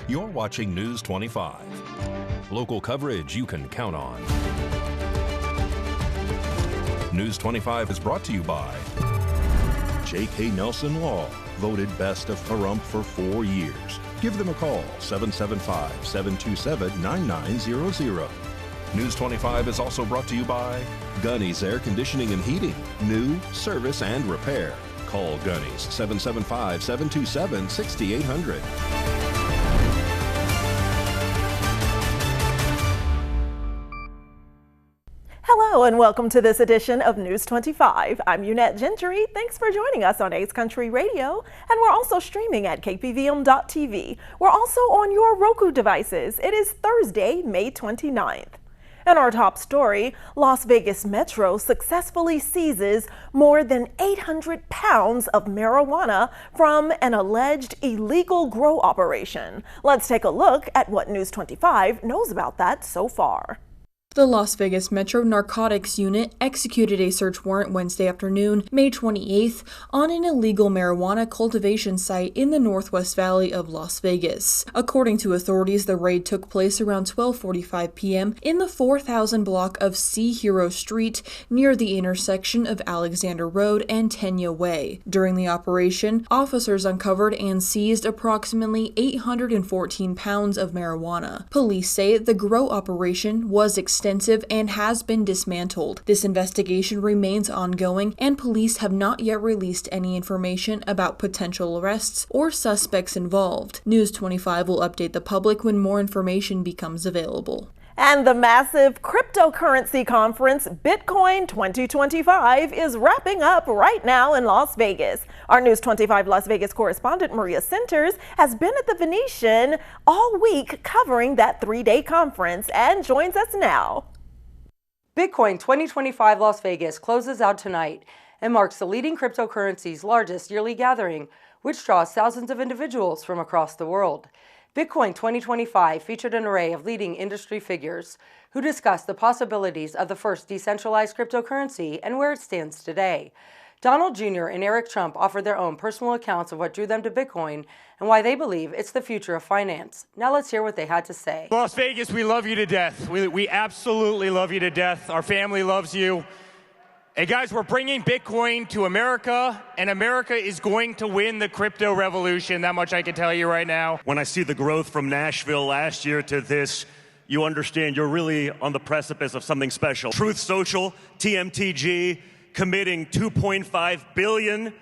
You're watching News 25. Local coverage you can count on. News 25 is brought to you by J.K. Nelson Law, voted best of Pahrump for 4 years. Give them a call, 775-727-9900. News 25 is also brought to you by Gunny's Air Conditioning and Heating. New, service, and repair. Call Gunny's, 775-727-6800. Hello and welcome to this edition of News 25. I'm Unette Gentry. Thanks for joining us on Ace Country Radio, and we're also streaming at KPVM.TV. We're also on your Roku devices. It is Thursday, May 29th. In our top story, Las Vegas Metro successfully seizes more than 800 pounds of marijuana from an alleged illegal grow operation. Let's take a look at what News 25 knows about that so far. The Las Vegas Metro Narcotics Unit executed a search warrant Wednesday afternoon, May 28th, on an illegal marijuana cultivation site in the Northwest Valley of Las Vegas. According to authorities, the raid took place around 12:45 p.m. in the 4000 block of C. Hero Street near the intersection of Alexander Road and Tenya Way. During the operation, officers uncovered and seized approximately 814 pounds of marijuana. Police say the grow operation was extensive and has been dismantled. This investigation remains ongoing, and police have not yet released any information about potential arrests or suspects involved. News 25 will update the public when more information becomes available. And the massive cryptocurrency conference, Bitcoin 2025, is wrapping up right now in Las Vegas. Our News 25 Las Vegas correspondent, Maria Centers, has been at the Venetian all week covering that 3-day conference and joins us now. Bitcoin 2025 Las Vegas closes out tonight and marks the leading cryptocurrency's largest yearly gathering, which draws thousands of individuals from across the world. Bitcoin 2025 featured an array of leading industry figures who discussed the possibilities of the first decentralized cryptocurrency and where it stands today. Donald Jr. and Eric Trump offered their own personal accounts of what drew them to Bitcoin and why they believe it's the future of finance. Now let's hear what they had to say. Las Vegas, we love you to death. We absolutely love you to death. Our family loves you. Hey guys, we're bringing Bitcoin to America, and America is going to win the crypto revolution. That much I can tell you right now. When I see the growth from Nashville last year to this, you understand you're really on the precipice of something special. Truth Social, TMTG, committing $2.5 billion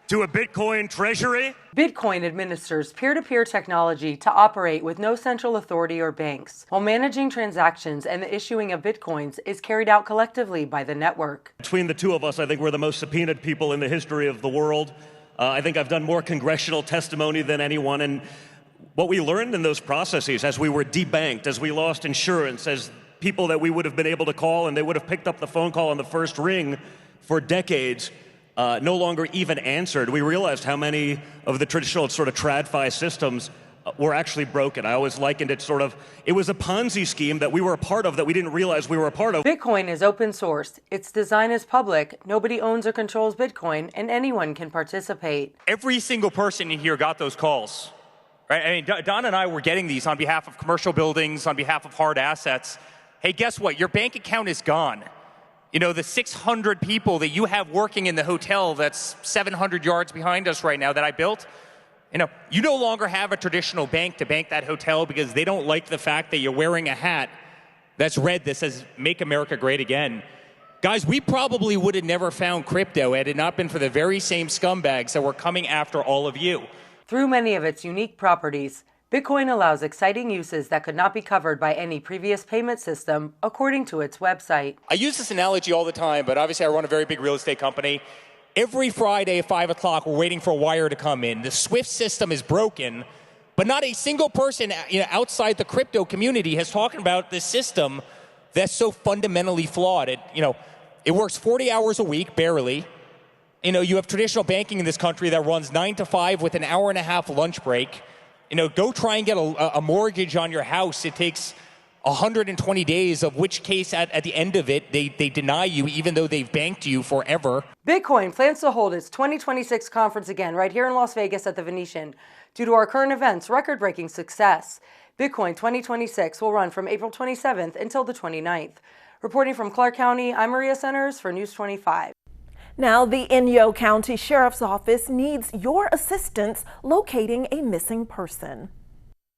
to a Bitcoin treasury. Bitcoin administers peer-to-peer technology to operate with no central authority or banks, while managing transactions and the issuing of Bitcoins is carried out collectively by the network. Between the two of us, I think we're the most subpoenaed people in the history of the world. I think I've done more congressional testimony than anyone, and what we learned in those processes as we were debanked, as we lost insurance, as people that we would have been able to call and they would have picked up the phone call on the first ring for decades, no longer even answered. We realized how many of the traditional sort of TradFi systems were actually broken. I always likened it it was a Ponzi scheme that we were a part of that we didn't realize we were a part of. Bitcoin is open source. Its design is public. Nobody owns or controls Bitcoin, and anyone can participate. Every single person in here got those calls, right? I mean, Don and I were getting these on behalf of commercial buildings, on behalf of hard assets. Hey, guess what? Your bank account is gone. You know, the 600 people that you have working in the hotel that's 700 yards behind us right now that I built, you no longer have a traditional bank to bank that hotel because they don't like the fact that you're wearing a hat that's red that says, "Make America Great Again." Guys, we probably would have never found crypto had it not been for the very same scumbags that were coming after all of you. Through many of its unique properties, Bitcoin allows exciting uses that could not be covered by any previous payment system, according to its website. I use this analogy all the time, but obviously I run a very big real estate company. Every Friday at 5 o'clock, we're waiting for a wire to come in. The SWIFT system is broken, but not a single person outside the crypto community has talked about this system that's so fundamentally flawed. It works 40 hours a week, barely. You have traditional banking in this country that runs 9 to 5 with an hour and a half lunch break. Go try and get a mortgage on your house. It takes 120 days of which case at the end of it, they deny you even though they've banked you forever. Bitcoin plans to hold its 2026 conference again right here in Las Vegas at the Venetian. Due to our current events' record-breaking success, Bitcoin 2026 will run from April 27th until the 29th. Reporting from Clark County, I'm Maria Centers for News 25. Now, the Inyo County Sheriff's Office needs your assistance locating a missing person.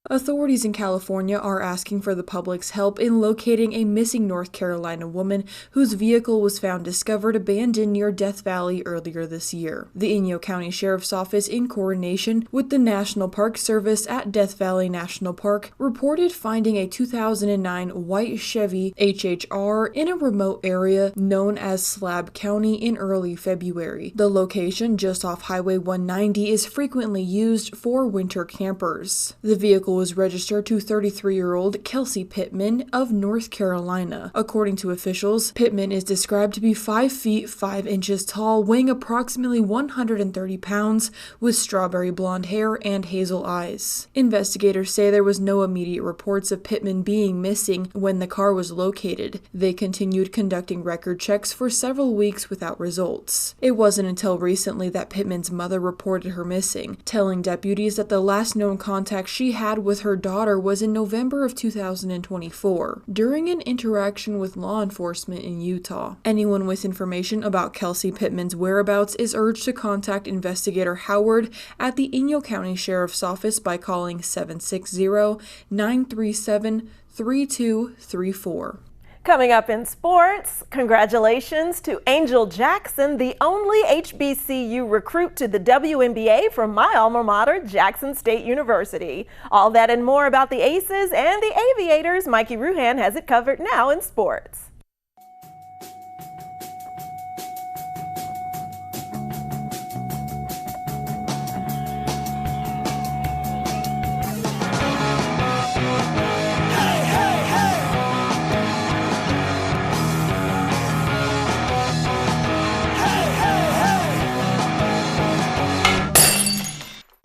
Authorities in California are asking for the public's help in locating a missing North Carolina woman whose vehicle was found discovered abandoned near Death Valley earlier this year. The Inyo County Sheriff's Office, in coordination with the National Park Service at Death Valley National Park, reported finding a 2009 white Chevy HHR in a remote area known as Slab County in early February. The location, just off Highway 190, is frequently used for winter campers. The vehicle was registered to 33-year-old Kelsey Pittman of North Carolina. According to officials, Pittman is described to be 5 feet 5 inches tall, weighing approximately 130 pounds, with strawberry blonde hair and hazel eyes. Investigators say there was no immediate reports of Pittman being missing when the car was located. They continued conducting record checks for several weeks without results. It wasn't until recently that Pittman's mother reported her missing, telling deputies that the last known contact she had with her daughter was in November of 2024, during an interaction with law enforcement in Utah. Anyone with information about Kelsey Pittman's whereabouts is urged to contact Investigator Howard at the Inyo County Sheriff's Office by calling 760-937-3234. Coming up in sports, congratulations to Angel Jackson, the only HBCU recruit to the WNBA from my alma mater, Jackson State University. All that and more about the Aces and the Aviators. Mikey Ruhan has it covered now in sports.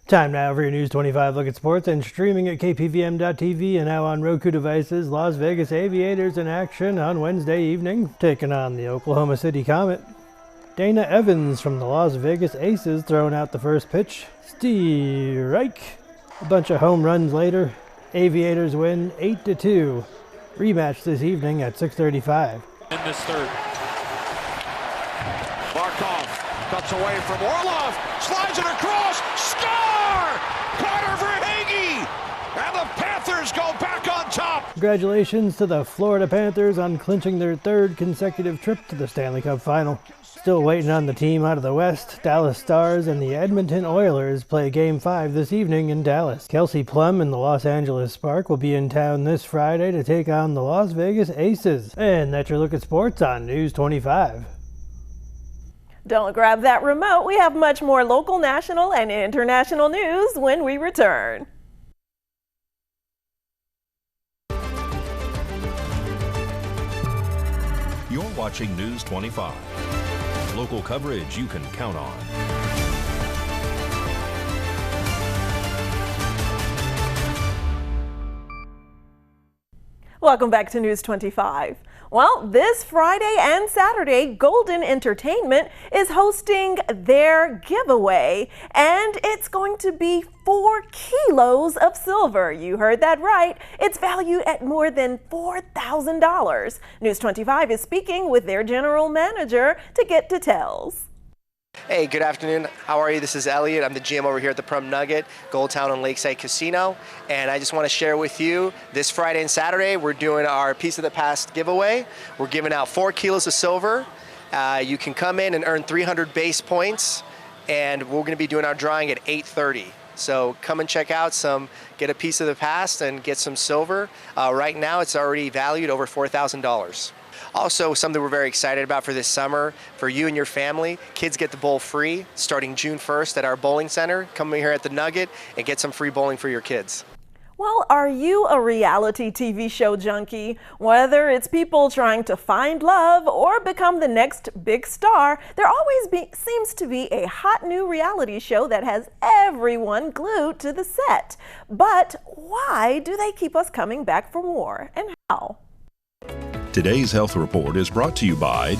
Time now for your News 25 look at sports and streaming at KPVM.TV and now on Roku devices. Las Vegas Aviators in action on Wednesday evening, taking on the Oklahoma City Comet. Dana Evans from the Las Vegas Aces throwing out the first pitch. Strike. A bunch of home runs later, Aviators win 8-2. Rematch this evening at 6:35. In this third. Barkov cuts away from Orlov, slides it across, score! Carter Verhaeghe! And the Panthers go back on top! Congratulations to the Florida Panthers on clinching their third consecutive trip to the Stanley Cup Final. Still waiting on the team out of the West, Dallas Stars and the Edmonton Oilers play Game 5 this evening in Dallas. Kelsey Plum and the Los Angeles Spark will be in town this Friday to take on the Las Vegas Aces. And that's your look at sports on News 25. Don't grab that remote. We have much more local, national, and international news when we return. You're watching News 25. Local coverage you can count on. Welcome back to News 25. Well, this Friday and Saturday, Golden Entertainment is hosting their giveaway, and it's going to be 4 kilos of silver. You heard that right. It's valued at more than $4,000. News 25 is speaking with their general manager to get details. Hey, good afternoon. How are you? This is Elliot. I'm the GM over here at the Pahrump Nugget, Gold Town and Lakeside Casino. And I just want to share with you, this Friday and Saturday, we're doing our Piece of the Past giveaway. We're giving out 4 kilos of silver. You can come in and earn 300 base points. And we're going to be doing our drawing at 8:30. So come and check out get a piece of the past and get some silver. Right now, it's already valued over $4,000. Also, something we're very excited about for this summer, for you and your family, kids get the bowl free starting June 1st at our bowling center. Come here at the Nugget and get some free bowling for your kids. Well, are you a reality TV show junkie? Whether it's people trying to find love or become the next big star, there always seems to be a hot new reality show that has everyone glued to the set. But why do they keep us coming back for more? And now. Today's health report is brought to you by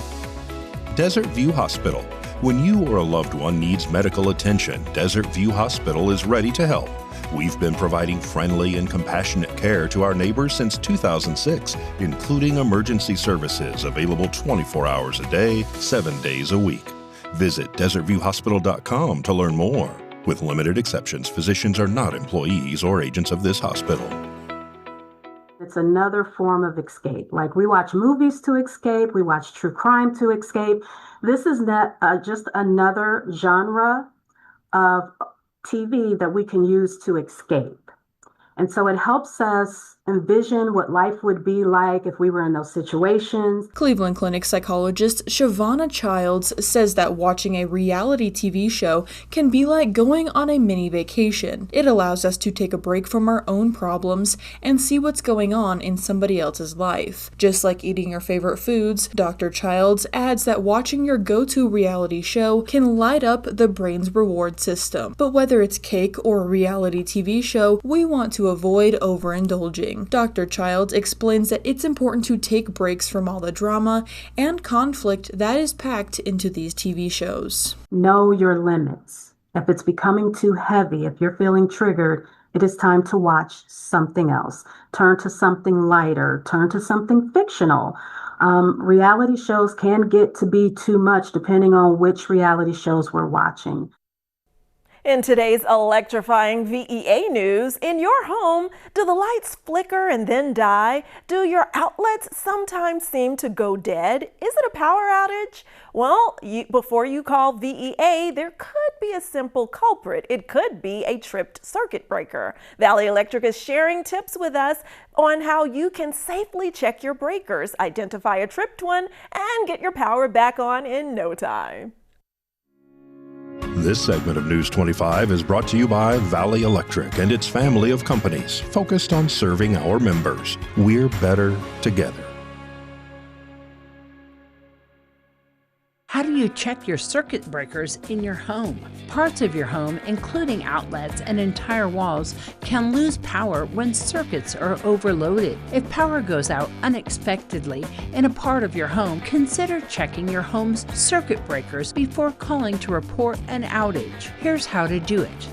Desert View Hospital. When you or a loved one needs medical attention, Desert View Hospital is ready to help. We've been providing friendly and compassionate care to our neighbors since 2006, including emergency services available 24 hours a day, 7 days a week. Visit desertviewhospital.com to learn more. With limited exceptions, physicians are not employees or agents of this hospital. It's another form of escape. Like, we watch movies to escape, we watch true crime to escape. This is not just another genre of TV that we can use to escape. And so it helps us envision what life would be like if we were in those situations. Cleveland Clinic psychologist Shavonna Childs says that watching a reality TV show can be like going on a mini vacation. It allows us to take a break from our own problems and see what's going on in somebody else's life. Just like eating your favorite foods, Dr. Childs adds that watching your go-to reality show can light up the brain's reward system. But whether it's cake or a reality TV show, we want to avoid overindulging. Dr. Childs explains that it's important to take breaks from all the drama and conflict that is packed into these TV shows. Know your limits. If it's becoming too heavy, if you're feeling triggered, it is time to watch something else. Turn to something lighter, turn to something fictional. Reality shows can get to be too much depending on which reality shows we're watching. In today's electrifying VEA news, in your home, do the lights flicker and then die? Do your outlets sometimes seem to go dead? Is it a power outage? Well, before you call VEA, there could be a simple culprit. It could be a tripped circuit breaker. Valley Electric is sharing tips with us on how you can safely check your breakers, identify a tripped one, and get your power back on in no time. This segment of News 25 is brought to you by Valley Electric and its family of companies focused on serving our members. We're better together. How do you check your circuit breakers in your home? Parts of your home, including outlets and entire walls, can lose power when circuits are overloaded. If power goes out unexpectedly in a part of your home, consider checking your home's circuit breakers before calling to report an outage. Here's how to do it.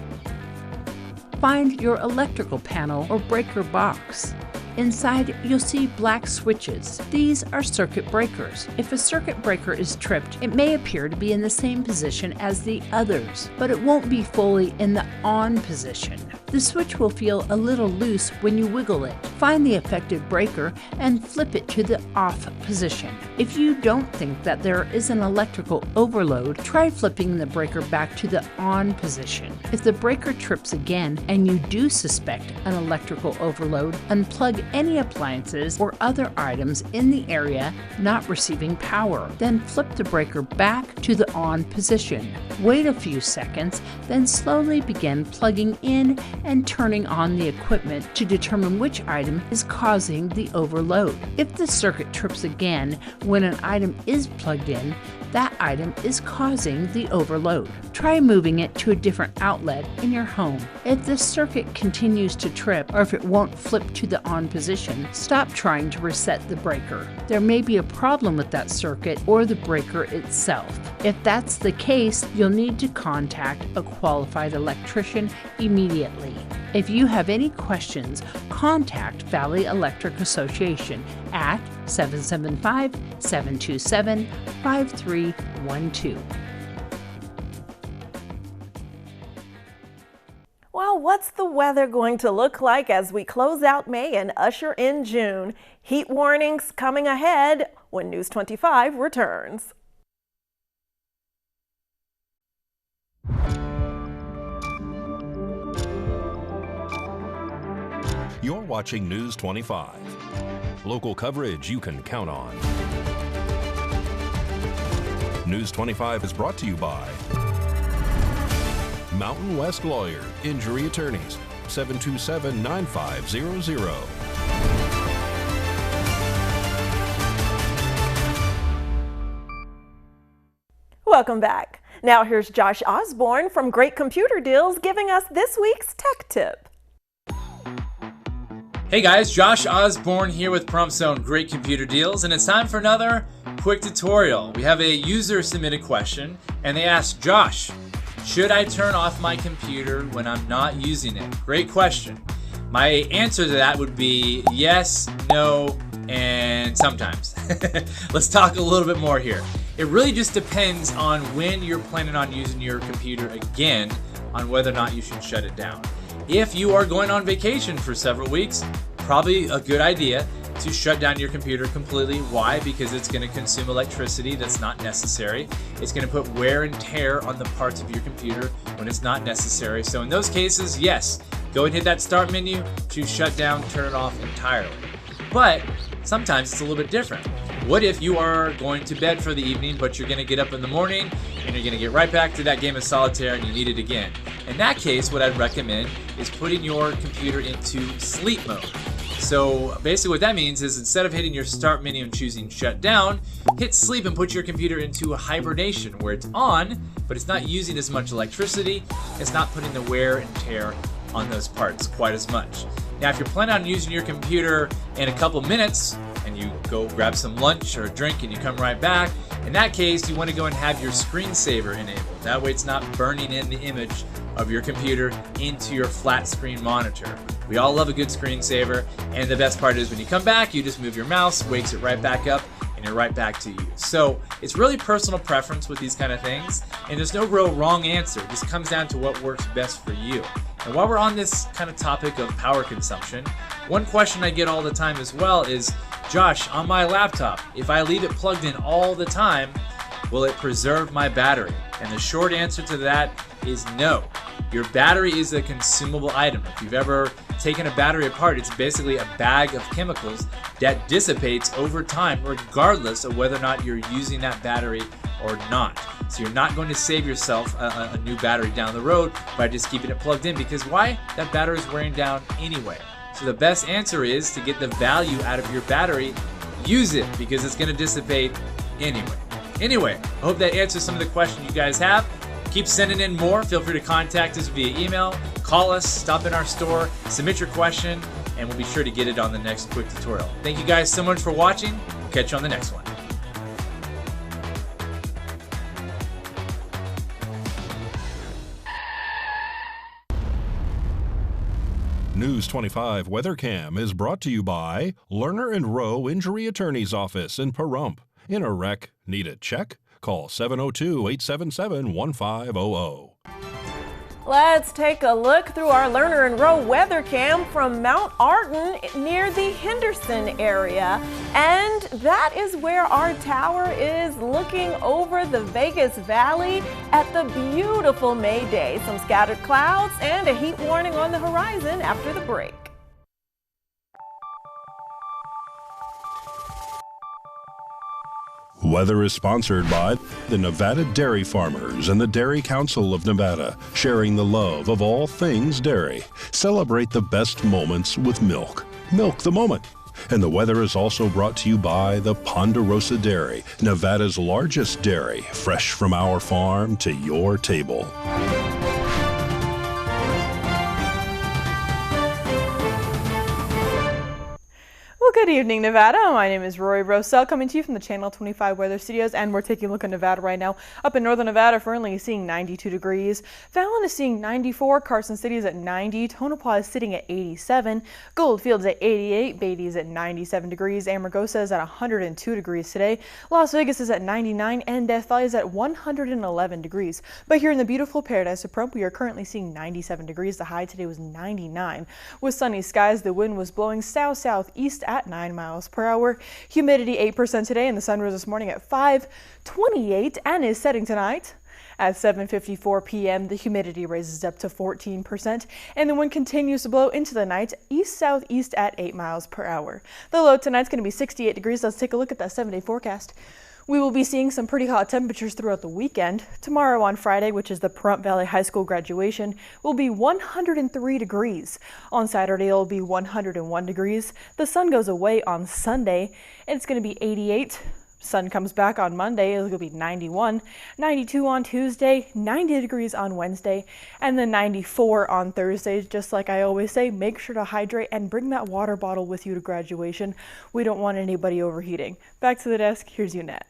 Find your electrical panel or breaker box. Inside, you'll see black switches. These are circuit breakers. If a circuit breaker is tripped, it may appear to be in the same position as the others, but it won't be fully in the on position. The switch will feel a little loose when you wiggle it. Find the affected breaker and flip it to the off position. If you don't think that there is an electrical overload, try flipping the breaker back to the on position. If the breaker trips again and you do suspect an electrical overload, unplug any appliances or other items in the area not receiving power. Then flip the breaker back to the on position. Wait a few seconds, then slowly begin plugging in and turning on the equipment to determine which item is causing the overload. If the circuit trips again when an item is plugged in, that item is causing the overload. Try moving it to a different outlet in your home. If the circuit continues to trip or if it won't flip to the on position, stop trying to reset the breaker. There may be a problem with that circuit or the breaker itself. If that's the case, you'll need to contact a qualified electrician immediately. If you have any questions, contact Valley Electric Association at 775-727-5312. Well, what's the weather going to look like as we close out May and usher in June? Heat warnings coming ahead when News 25 returns. You're watching News 25. Local coverage you can count on. News 25 is brought to you by Mountain West Lawyer, Injury Attorneys, 727-9500. Welcome back. Now here's Josh Osborne from Great Computer Deals giving us this week's tech tip. Hey guys, Josh Osborne here with Pahrump Zone Great Computer Deals, and it's time for another quick tutorial. We have a user submitted question, and they asked, Josh, should I turn off my computer when I'm not using it? Great question. My answer to that would be yes, no, and sometimes. Let's talk a little bit more here. It really just depends on when you're planning on using your computer again, on whether or not you should shut it down. If you are going on vacation for several weeks, probably a good idea to shut down your computer completely. Why? Because it's going to consume electricity that's not necessary. It's going to put wear and tear on the parts of your computer when it's not necessary. So in those cases, yes, go and hit that start menu, choose shut down, turn it off entirely. But sometimes it's a little bit different. What if you are going to bed for the evening, but you're going to get up in the morning and you're going to get right back to that game of solitaire and you need it again? In that case, what I'd recommend is putting your computer into sleep mode. So basically what that means is instead of hitting your start menu and choosing shut down, hit sleep and put your computer into a hibernation where it's on, but it's not using as much electricity. It's not putting the wear and tear on those parts quite as much. Now, if you're planning on using your computer in a couple minutes and you go grab some lunch or a drink and you come right back, in that case, you want to go and have your screensaver enabled. That way it's not burning in the image of your computer into your flat screen monitor. We all love a good screensaver, and the best part is when you come back, you just move your mouse, wakes it right back up, and you're right back to use. So it's really personal preference with these kind of things, and there's no real wrong answer. It just comes down to what works best for you. And while we're on this kind of topic of power consumption, one question I get all the time as well is, Josh, on my laptop, if I leave it plugged in all the time, will it preserve my battery? And the short answer to that is no. Your battery is a consumable item. If you've ever taken a battery apart, it's basically a bag of chemicals that dissipates over time regardless of whether or not you're using that battery or not. So you're not going to save yourself a new battery down the road by just keeping it plugged in, because why? That battery is wearing down anyway. So the best answer is to get the value out of your battery, use it, because it's going to dissipate anyway. Anyway, I hope that answers some of the questions you guys have. Keep sending in more. Feel free to contact us via email, call us, stop in our store, submit your question, and we'll be sure to get it on the next quick tutorial. Thank you guys so much for watching. We'll catch you on the next one. News 25 WeatherCam is brought to you by Lerner and Rowe Injury Attorney's Office in Pahrump. In a wreck, need a check? Call 702-877-1500. Let's take a look through our Lerner and Rowe weather cam from Mount Arden near the Henderson area. And that is where our tower is looking over the Vegas Valley at the beautiful May Day. Some scattered clouds and a heat warning on the horizon after the break. Weather is sponsored by the Nevada Dairy Farmers and the Dairy Council of Nevada, sharing the love of all things dairy. Celebrate the best moments with milk. Milk the moment. And the weather is also brought to you by the Ponderosa Dairy, Nevada's largest dairy, fresh from our farm to your table. Good evening, Nevada. My name is Rory Rosell, coming to you from the Channel 25 Weather Studios, and we're taking a look at Nevada right now. Up in northern Nevada, Fernley is seeing 92 degrees. Fallon is seeing 94. Carson City is at 90. Tonopah is sitting at 87. Goldfield's at 88. Beatty is at 97 degrees. Amargosa is at 102 degrees today. Las Vegas is at 99, and Death Valley is at 111 degrees. But here in the beautiful Paradise of Pahrump, we are currently seeing 97 degrees. The high today was 99. With sunny skies, the wind was blowing south-southeast at 9 miles per hour. Humidity 8% today, and the sun rose this morning at 5:28 and is setting tonight. At 7:54 p.m., the humidity raises up to 14%, and the wind continues to blow into the night east-southeast at 8 miles per hour. The low tonight's going to be 68 degrees. Let's take a look at that 7-day forecast. We will be seeing some pretty hot temperatures throughout the weekend. Tomorrow on Friday, which is the Pahrump Valley High School graduation, will be 103 degrees. On Saturday, it will be 101 degrees. The sun goes away on Sunday, and it's going to be 88. Sun comes back on Monday. It's going to be 91, 92 on Tuesday, 90 degrees on Wednesday, and then 94 on Thursday. Just like I always say, make sure to hydrate and bring that water bottle with you to graduation. We don't want anybody overheating. Back to the desk. Here's Unette.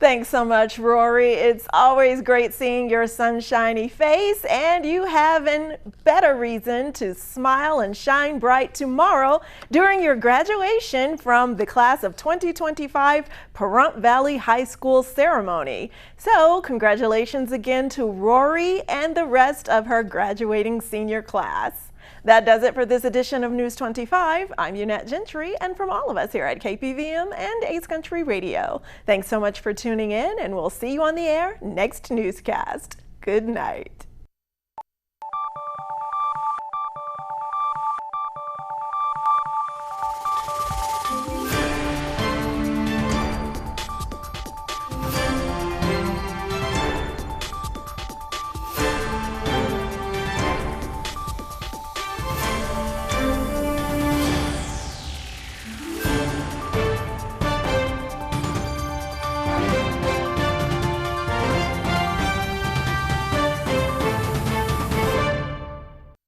Thanks so much, Rory. It's always great seeing your sunshiny face, and you have a better reason to smile and shine bright tomorrow during your graduation from the class of 2025 Pahrump Valley High School ceremony. So congratulations again to Rory and the rest of her graduating senior class. That does it for this edition of News 25. I'm Unette Gentry, and from all of us here at KPVM and Ace Country Radio, thanks so much for tuning in, and we'll see you on the air next newscast. Good night.